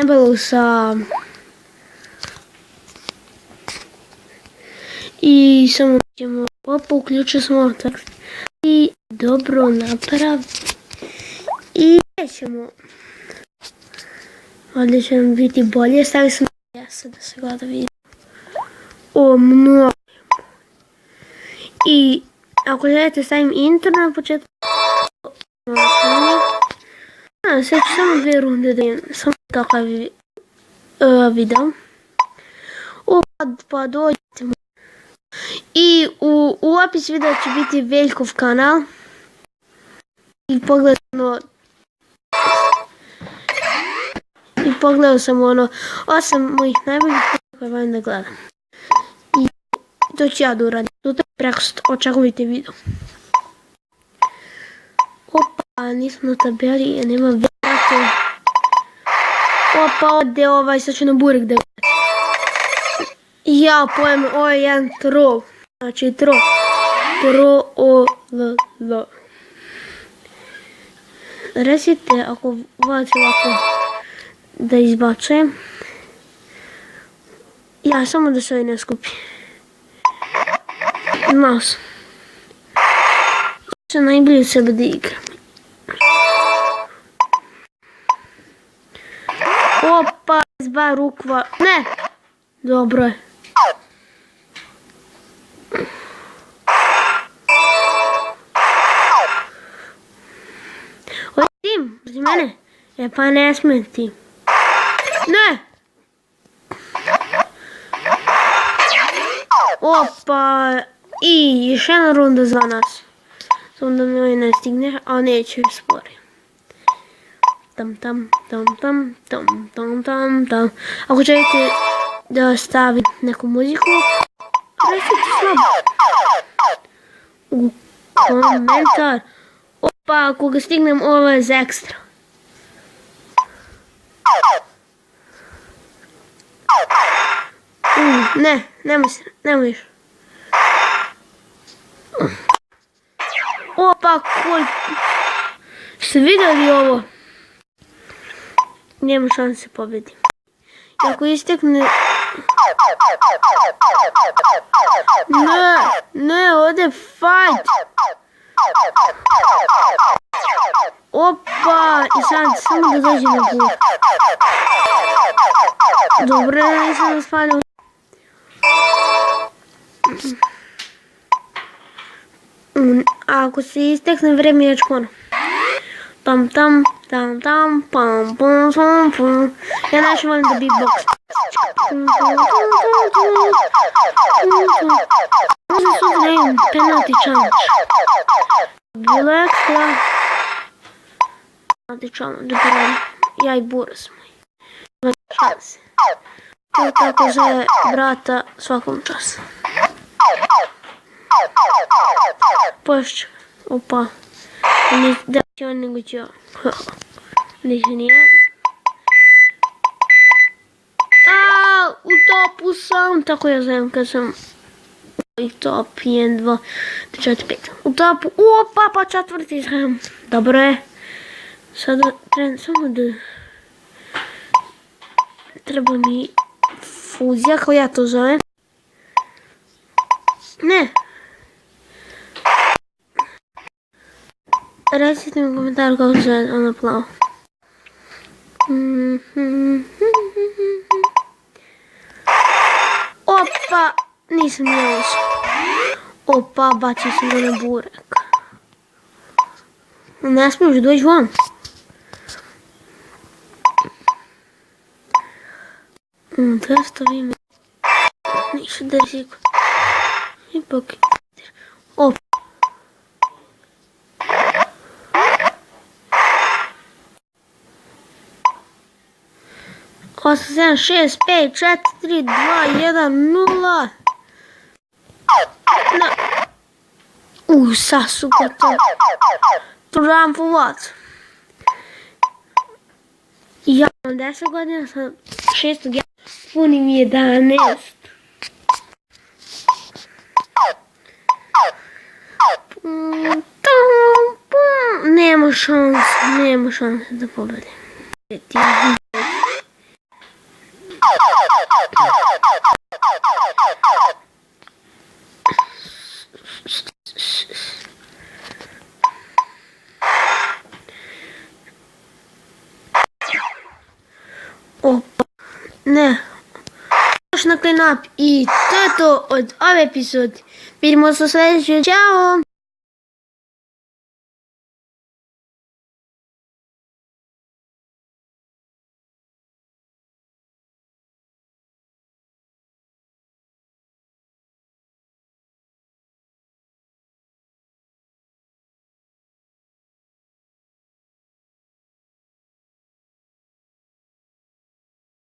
debelu sa... I samo ćemo uključiti smo tekst. I dobro napraviti. I ćemo... Ovdje će nam biti bolje. Stavili smo jesa da se gleda video. O, mnogo. I ako želite stavim intro na početku. Sad ću samo 2 runde da imam. Samo takav video. Pa dođite mu. I u opis videa će biti Veljkov kanal. I pogledao sam 8 mojih najboljih koje volim da gledam. I to ću ja da uradim. Sutra preko očekujte video. Opa, nisam na tabeli jer nema veze. Opa, ovdje sad ću na burek da gledam. Ja pojem, ovo je jedan trol. Znači Tro-o-l-l. Recite ako volite ovako da izbacujem. Ja, samo da se ovaj ne skupi. Znao sam. Sam najbolje od sebe da igram. Opa, izba rukva. Ne! Dobro je. Ovo tim, protiv mene. Pa ne smije ti. Ne! Opa! I još jedna runda za nas. Samo da mi ovaj ne stigne, a neće spori. Tam. Ako želite da stavim neku muziku, recite slabo. U komentar. Opa, ako ga stignem, ovo je za ekstra. Ne, nemoj još. Opa, ste vidjeli ovo? Nema šanse pobedi. I ako istekne... Ne, ovdje je fight. Opa, i sad samo da dođe na put. Dobro, nisam da spalio. A ako se istekne vreme, ja ću ono. Tam, pam, pum. Ja najviše volim da beatbox. Možda sutra imam penalty challenge. Bilo je ekstra. Penalty challenge, da poradim. Ja i Buras moj. Šanse. To tako zove brata svakom času. Pošće. Opa. Da će on nego će on. Neće nije. U topu sam. Tako ja znam kad sam u top 1, 2, 3, 4, 5. U topu. Opa, pa četvrti znam. Dobro je. Sada trebam samo da... Treba mi fuzija, kao ja to zovem. Ne. Recite mi u komentaru kako se zove ono plavo. Opa, nisam jeo se. Opa, bacio sam ga na burek. Ne smiješ doći van. Treba stavim. Ništa da je sigurno. Ipak. Opa. 8, 7, 6, 5, 4, 3, 2, 1, 0. Sad su gotovo. Program for what? Ja imam 10 godina, sam 6. Punim 11. Nema šanse da pobedim. Не. Još na klinap i to je to od ove epizode. Vidimo se u sljedećem. Ćao!